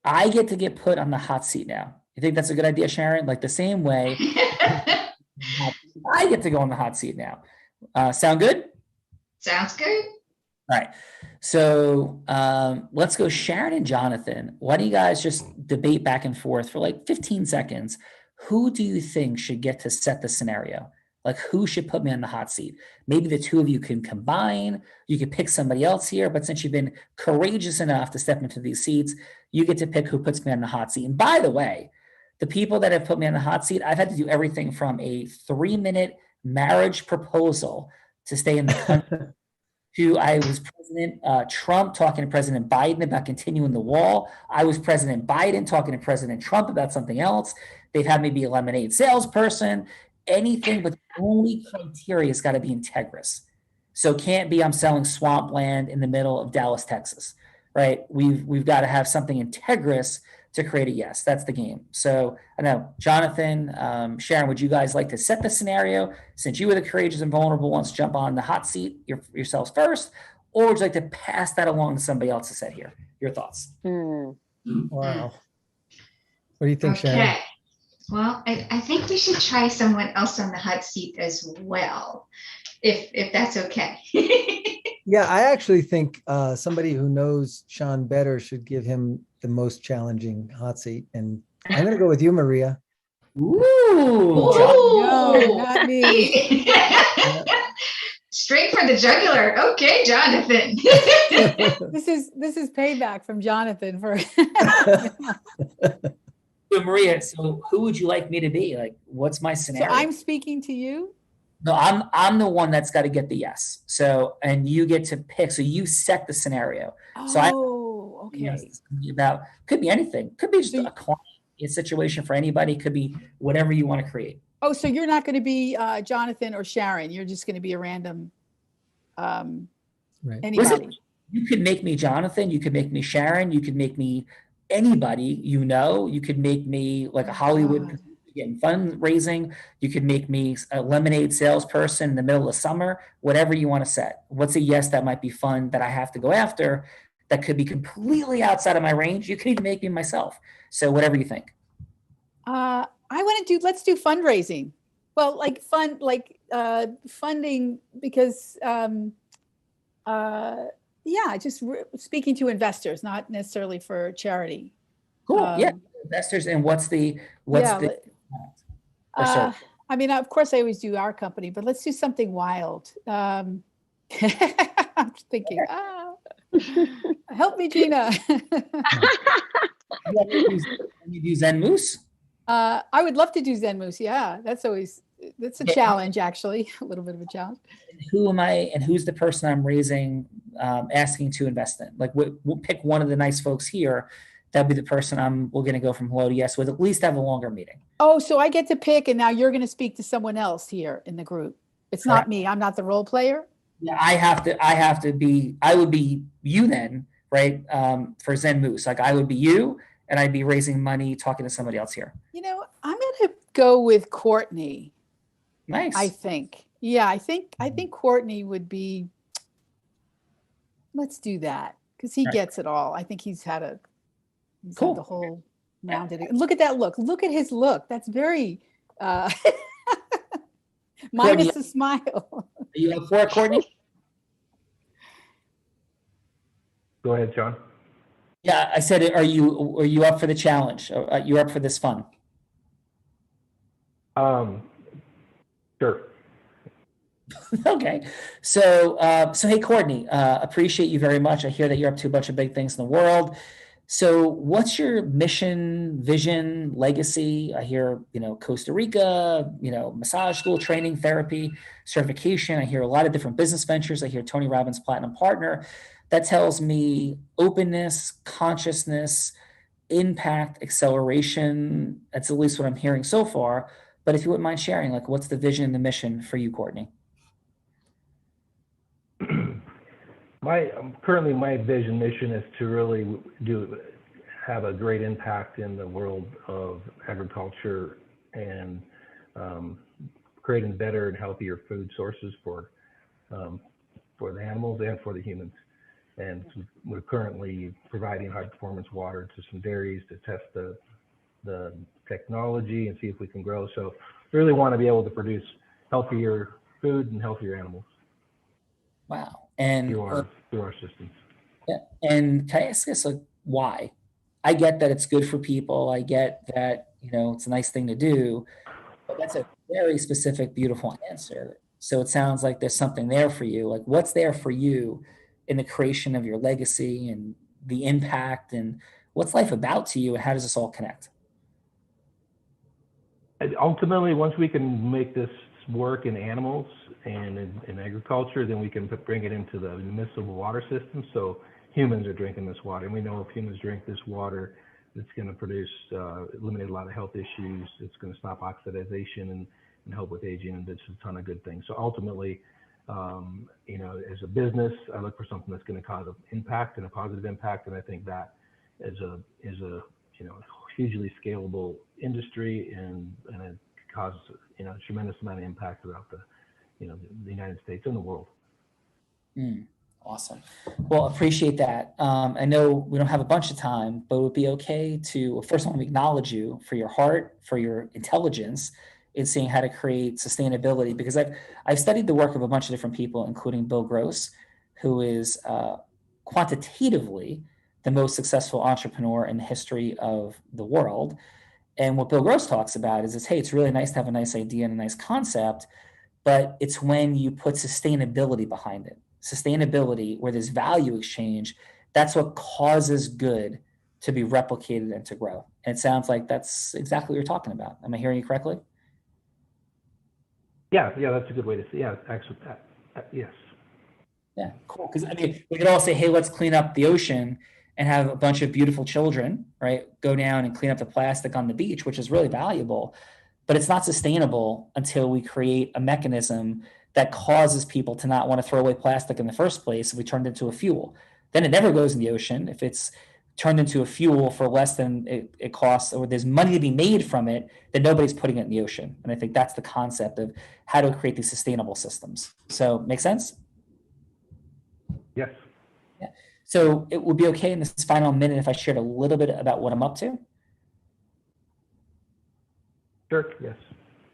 I get to get put on the hot seat now. You think that's a good idea, Sharon? Like the same way I get to go on the hot seat now. Sound good? Sounds good. All right. So let's go, Sharon and Jonathan. Why don't you guys just debate back and forth for like 15 seconds? Who do you think should get to set the scenario? Like, who should put me on the hot seat? Maybe the two of you can combine. You could pick somebody else here, but since you've been courageous enough to step into these seats, you get to pick who puts me on the hot seat. And by the way, the people that have put me on the hot seat, I've had to do everything from a 3-minute marriage proposal to stay in the country to I was President Trump talking to President Biden about continuing the wall. I was President Biden talking to President Trump about something else. They've had me be a lemonade salesperson, anything, but the only criteria has got to be integrous. So it can't be I'm selling swampland in the middle of Dallas, Texas, right? We've got to have something integrous to create a yes. That's the game. So I know, Jonathan, Sharon, would you guys like to set the scenario since you were the courageous and vulnerable ones, jump on the hot seat yourselves first, or would you like to pass that along to somebody else to set here? Your thoughts? Wow. What do you think, Sharon? Okay. Well, I think we should try someone else on the hot seat as well, if that's okay. Yeah, I actually think somebody who knows Sean better should give him the most challenging hot seat. And I'm going to go with you, Maria. Ooh, no, not me. Straight for the jugular. Okay, Jonathan. This is payback from Jonathan for. So Maria, so who would you like me to be? Like, what's my scenario? So I'm speaking to you? No, I'm the one that's got to get the yes. So, and you get to pick. So you set the scenario. Oh, okay. Yes, about could be anything. Could be just a client, a situation for anybody. Could be whatever you want to create. Oh, so you're not going to be Jonathan or Sharon. You're just going to be a random anybody. Listen, you could make me Jonathan. You could make me Sharon. You could make me anybody you know. You could make me like a Hollywood getting fundraising. You could make me a lemonade salesperson in the middle of summer. Whatever you want to set. What's a yes that might be fun that I have to go after? That could be completely outside of my range. You could even make me myself. So whatever you think. I want to let's do fundraising. Well, like funding because, just speaking to investors, not necessarily for charity. Cool. Investors. And what's the I mean, of course I always do our company, but let's do something wild. I'm thinking, help me, Gina. You do Zen Moose? I would love to do Zen Moose. Yeah, that's a challenge, actually, a little bit of a challenge. Who am I, and who's the person I'm raising, asking to invest in? Like, we'll pick one of the nice folks here. That'd be the person we're going to go from hello to yes with. At least have a longer meeting. Oh, so I get to pick, and now you're going to speak to someone else here in the group. It's not me. I'm not the role player. Yeah, I have to be. I would be you then, right? For Zen Moose, like I would be you. And I'd be raising money, talking to somebody else here. You know, I'm going to go with Courtney. Nice. I think. Yeah, I think Courtney would be. Let's do that because he gets it all. I think he's had had the whole rounded. Look at that look. Look at his look. That's very minus a smile. Are you up for it, Courtney? Go ahead, Sean. Yeah, I said, are you up for the challenge? Are you up for this fun? Sure. Okay. So hey, Courtney, appreciate you very much. I hear that you're up to a bunch of big things in the world. So what's your mission, vision, legacy? I hear, Costa Rica, massage school, training, therapy, certification. I hear a lot of different business ventures. I hear Tony Robbins Platinum Partner. That tells me openness, consciousness, impact, acceleration. That's at least what I'm hearing so far. But if you wouldn't mind sharing, like, what's the vision and the mission for you, Courtney? Currently my vision mission is to really have a great impact in the world of agriculture and creating better and healthier food sources for the animals and for the humans. And we're currently providing high performance water to some dairies to test the technology and see if we can grow. So we really want to be able to produce healthier food and healthier animals. Wow. And through our systems. Yeah. And can I ask this, like, why? I get that it's good for people. I get that, it's a nice thing to do, but that's a very specific, beautiful answer. So it sounds like there's something there for you. Like, what's there for you in the creation of your legacy and the impact, and what's life about to you, and how does this all connect? And ultimately, once we can make this work in animals and in agriculture, then we can bring it into the municipal water system. So humans are drinking this water, and we know if humans drink this water, it's going to eliminate a lot of health issues. It's going to stop oxidization and help with aging, and it's a ton of good things. So ultimately, as a business, I look for something that's going to cause an impact and a positive impact, and I think that is a hugely scalable industry, and it causes a tremendous amount of impact throughout the United States and the world. Awesome. Well, appreciate that. I know we don't have a bunch of time, but it would be okay to, first of all, acknowledge you for your heart, for your intelligence in seeing how to create sustainability, because I've studied the work of a bunch of different people, including Bill Gross, who is quantitatively the most successful entrepreneur in the history of the world. And what Bill Gross talks about is, hey, it's really nice to have a nice idea and a nice concept, but it's when you put sustainability behind it. Sustainability, where there's value exchange, that's what causes good to be replicated and to grow. And it sounds like that's exactly what you're talking about. Am I hearing you correctly? Yeah, that's a good way to say. Yeah, actually, yes. Yeah, cool. Because we could all say, hey, let's clean up the ocean and have a bunch of beautiful children, right, go down and clean up the plastic on the beach, which is really valuable. But it's not sustainable until we create a mechanism that causes people to not want to throw away plastic in the first place if we turned it into a fuel. Then it never goes in the ocean. If it's turned into a fuel for less than it costs, or there's money to be made from it, then nobody's putting it in the ocean. And I think that's the concept of how to create these sustainable systems. So make sense? Yes. Yeah. So it would be okay in this final minute if I shared a little bit about what I'm up to? Sure, yes.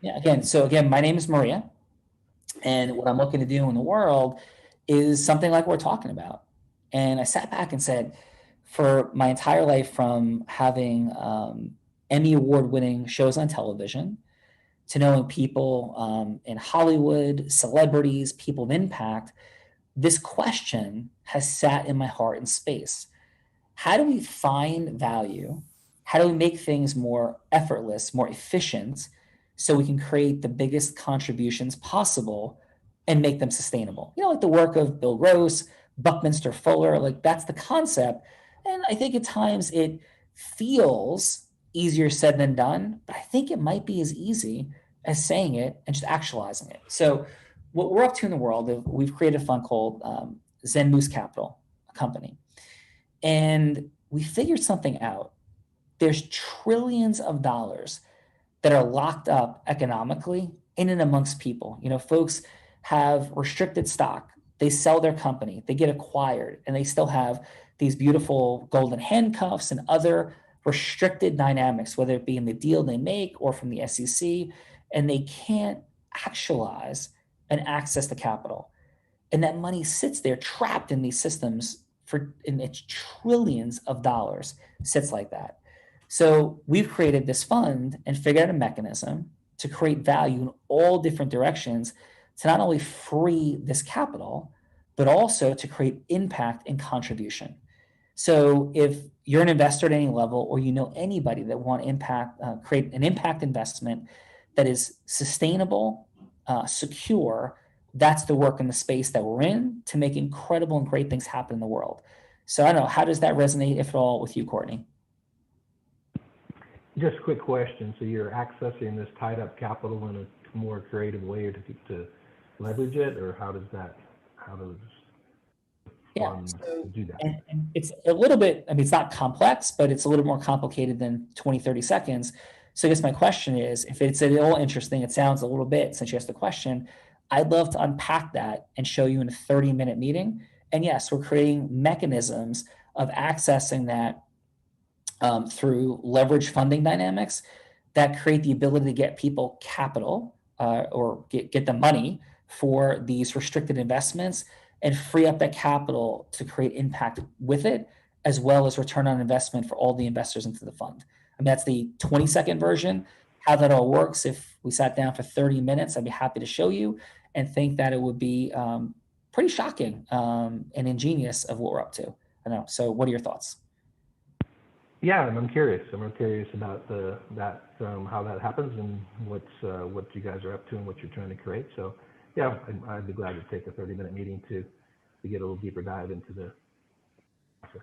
Yeah, again, my name is Maria. And what I'm looking to do in the world is something like we're talking about. And I sat back and said, for my entire life, from having Emmy award-winning shows on television to knowing people in Hollywood, celebrities, people of impact, this question has sat in my heart and space. How do we find value? How do we make things more effortless, more efficient, so we can create the biggest contributions possible and make them sustainable? Like the work of Bill Gross, Buckminster Fuller, like that's the concept. And I think at times it feels easier said than done, but I think it might be as easy as saying it and just actualizing it. So what we're up to in the world, we've created a fund called Zen Moose Capital, a company. And we figured something out. There's trillions of dollars that are locked up economically in and amongst people. Folks have restricted stock. They sell their company, they get acquired, and they still have these beautiful golden handcuffs and other restricted dynamics, whether it be in the deal they make or from the SEC, and they can't actualize and access the capital. And that money sits there trapped in these systems and it's trillions of dollars sits like that. So we've created this fund and figured out a mechanism to create value in all different directions to not only free this capital, but also to create impact and contribution. So if you're an investor at any level, or anybody that want to create an impact investment that is sustainable, secure, that's the work in the space that we're in to make incredible and great things happen in the world. So I don't know, how does that resonate, if at all, with you, Courtney? Just a quick question. So you're accessing this tied up capital in a more creative way to leverage it, or how does do that? And it's a little bit, it's not complex, but it's a little more complicated than 20, 30 seconds. So I guess my question is, if it's at all interesting, it sounds a little bit, since you asked the question, I'd love to unpack that and show you in a 30-minute meeting. And yes, we're creating mechanisms of accessing that through leverage funding dynamics that create the ability to get people capital or get the money for these restricted investments and free up that capital to create impact with it, as well as return on investment for all the investors into the fund. That's the 20-second version. How that all works, if we sat down for 30 minutes, I'd be happy to show you, and think that it would be pretty shocking and ingenious of what we're up to. I know. So what are your thoughts? Yeah, and I'm curious. I'm curious about how that happens and what you guys are up to and what you're trying to create. So, yeah, I'd be glad to take a 30-minute meeting to get a little deeper dive into the process.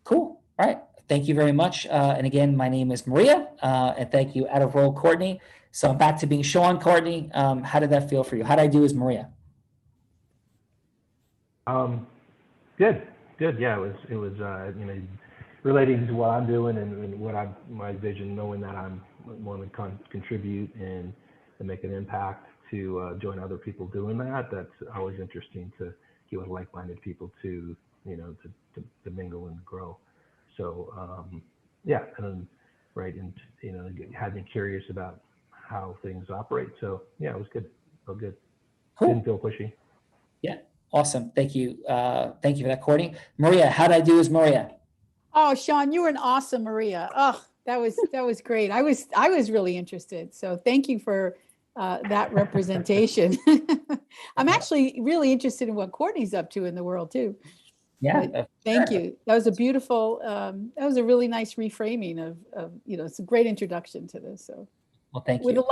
Cool. All right. Thank you very much. And again, my name is Maria, and thank you, out of role, Courtney. So I'm back to being Sean. Courtney, how did that feel for you? How did I do as Maria? Good. Yeah, it was relating to what I'm doing and my vision, knowing that I'm want to contribute and make an impact to join other people doing that. That's always interesting to get with like-minded people to mingle and grow. So yeah, and had me curious about how things operate. So yeah, it was good. Felt good. Cool. Didn't feel pushy. Yeah, awesome. Thank you. Thank you for that, Courtney. Maria, how did I do as Maria? Oh, Sean, you were an awesome Maria. Oh, that was great. I was really interested. So thank you for that representation. I'm actually really interested in what Courtney's up to in the world too. Yeah. Thank you. That was a beautiful, that was a really nice reframing of it's a great introduction to this. So well, thank you.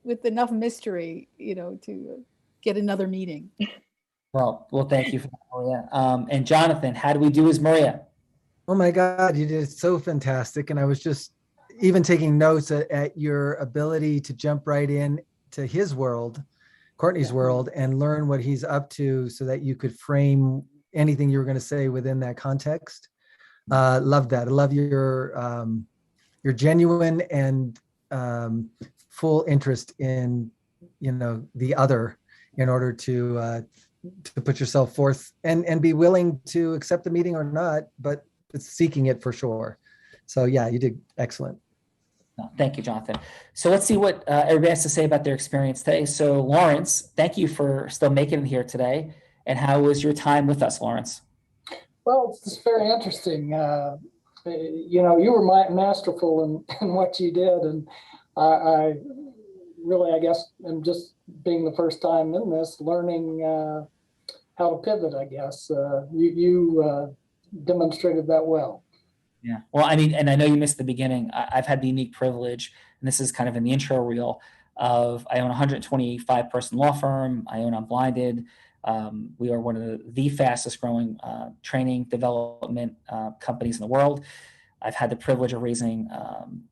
With enough mystery, to get another meeting. Well, thank you for that, Maria. And Jonathan, how do we do as Maria? Oh my God, you did so fantastic. And I was just even taking notes at your ability to jump right in to his world, Courtney's world, and learn what he's up to so that you could frame anything you were going to say within that context. Love that. I love your genuine and full interest in, the other in order to put yourself forth and be willing to accept the meeting or not, but seeking it for sure. So yeah, you did excellent. No, thank you, Jonathan. So let's see what everybody has to say about their experience today. So Lawrence, thank you for still making it here today. And how was your time with us, Lawrence? Well, it's very interesting. You were masterful in what you did. And I really, I guess, am just being the first time in this, learning how to pivot, I guess. You demonstrated that well. Yeah. Well, I mean, and I know you missed the beginning. I've had the unique privilege, and this is kind of in the intro reel, of I own a 125-person law firm. I own Unblinded. We are one of the fastest growing training development companies in the world. I've had the privilege of raising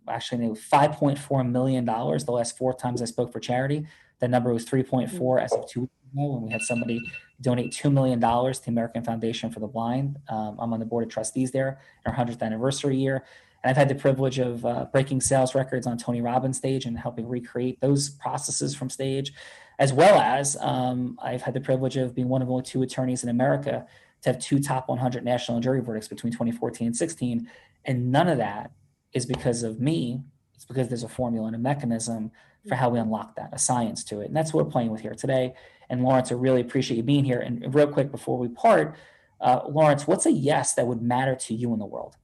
actually $5.4 million the last 4 times I spoke for charity. The number was 3.4 as of 2 weeks ago when we had somebody donate $2 million to the American Foundation for the Blind. I'm on the board of trustees there, our 100th anniversary year. And I've had the privilege of breaking sales records on Tony Robbins stage and helping recreate those processes from stage, as well as I've had the privilege of being one of only 2 attorneys in America to have 2 top 100 national jury verdicts between 2014 and 16. And none of that is because of me. It's because there's a formula and a mechanism for how we unlock that, a science to it. And that's what we're playing with here today. And Lawrence, I really appreciate you being here. And real quick before we part, Lawrence, what's a yes that would matter to you in the world?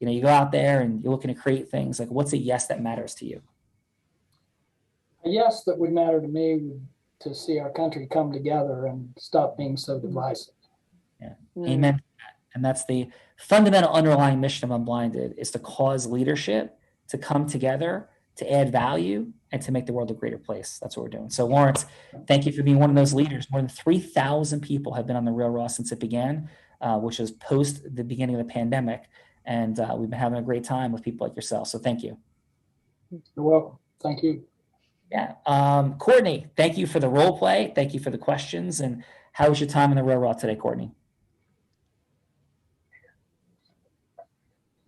You go out there and you're looking to create things. Like, what's a yes that matters to you? A yes that would matter to me would to see our country come together and stop being so divisive. Yeah. Amen. And that's the fundamental underlying mission of Unblinded, is to cause leadership to come together, to add value, and to make the world a greater place. That's what we're doing. So Lawrence, thank you for being one of those leaders. More than 3,000 people have been on the Real Raw since it began, which is post the beginning of the pandemic. And we've been having a great time with people like yourself. So thank you. You're welcome. Thank you. Yeah. Courtney, thank you for the role play. Thank you for the questions. And how was your time in the Real Raw today, Courtney?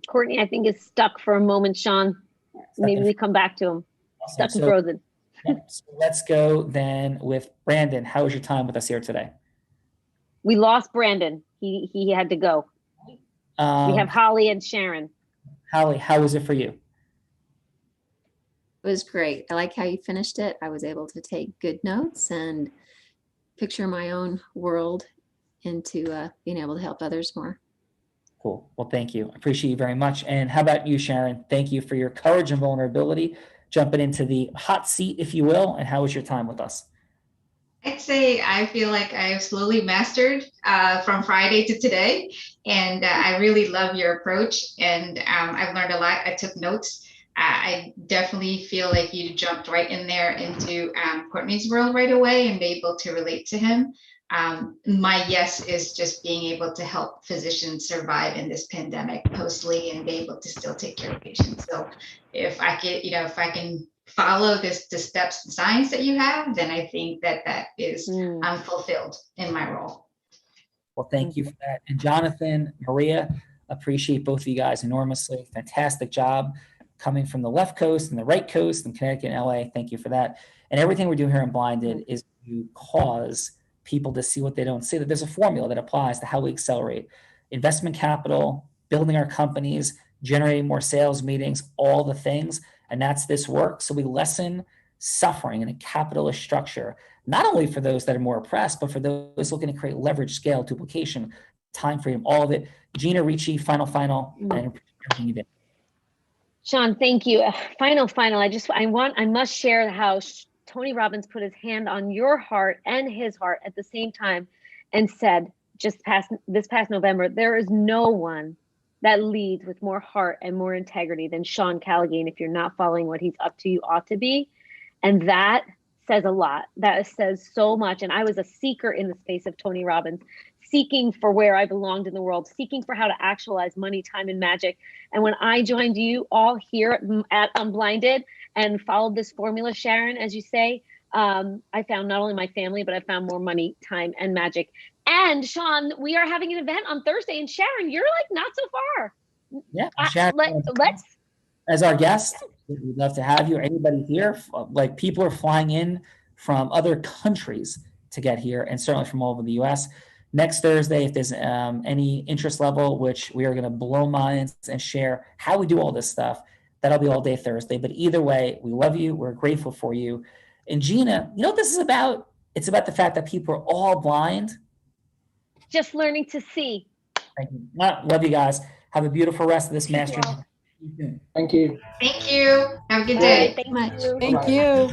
Courtney, I think, is stuck for a moment, Sean. Maybe we come back to him. Stuck and frozen. So let's go then with Brandon. How was your time with us here today? We lost Brandon. He had to go. We have Holly and Sharon. Holly, how was it for you? It was great. I like how you finished it. I was able to take good notes and picture my own world into being able to help others more. Cool. Well, thank you. I appreciate you very much. And how about you, Sharon? Thank you for your courage and vulnerability, jumping into the hot seat, if you will. And how was your time with us? I'd say I feel like I've slowly mastered from Friday to today. And I really love your approach. And I've learned a lot. I took notes. I definitely feel like you jumped right in there into Courtney's world right away and be able to relate to him. My yes is just being able to help physicians survive in this pandemic postly and be able to still take care of patients. So if I could, if I can follow the steps and signs that you have, then I think that is I'm fulfilled in my role. Well, thank you for that. And Jonathan, Maria, appreciate both of you guys enormously. Fantastic job coming from the left coast and the right coast and Connecticut and LA. Thank you for that. And everything we're doing here in Blinded is to cause people to see what they don't see, that there's a formula that applies to how we accelerate investment capital, building our companies, generating more sales meetings, all the things. And that's this work. So we lessen suffering in a capitalist structure, not only for those that are more oppressed, but for those looking to create leverage, scale, duplication, time freedom, all of it. Gina Ricci, final, and everything you did. Sean, thank you. Final. I must share how Tony Robbins put his hand on your heart and his heart at the same time and said, this past November, there is no one that leads with more heart and more integrity than Sean Callaghan. If you're not following what he's up to, you ought to be. And that says a lot. That says so much. And I was a seeker in the space of Tony Robbins, seeking for where I belonged in the world, seeking for how to actualize money, time, and magic. And when I joined you all here at Unblinded and followed this formula, Sharon, as you say, I found not only my family, but I found more money, time, and magic. And Sean, we are having an event on Thursday. And Sharon, you're like not so far. Yeah, Sharon, let's. As our guest, we'd love to have you. Anybody here? Like, people are flying in from other countries to get here, and certainly from all over the U.S. Next Thursday, if there's any interest level, which we are going to blow minds and share how we do all this stuff, that'll be all day Thursday. But either way, we love you. We're grateful for you. And Gina, you know what this is about? It's about the fact that people are all blind. Just learning to see. Thank you. Love you guys. Have a beautiful rest of this mastery. Thank you. Thank you. Have a good day. Thank you. Thank you.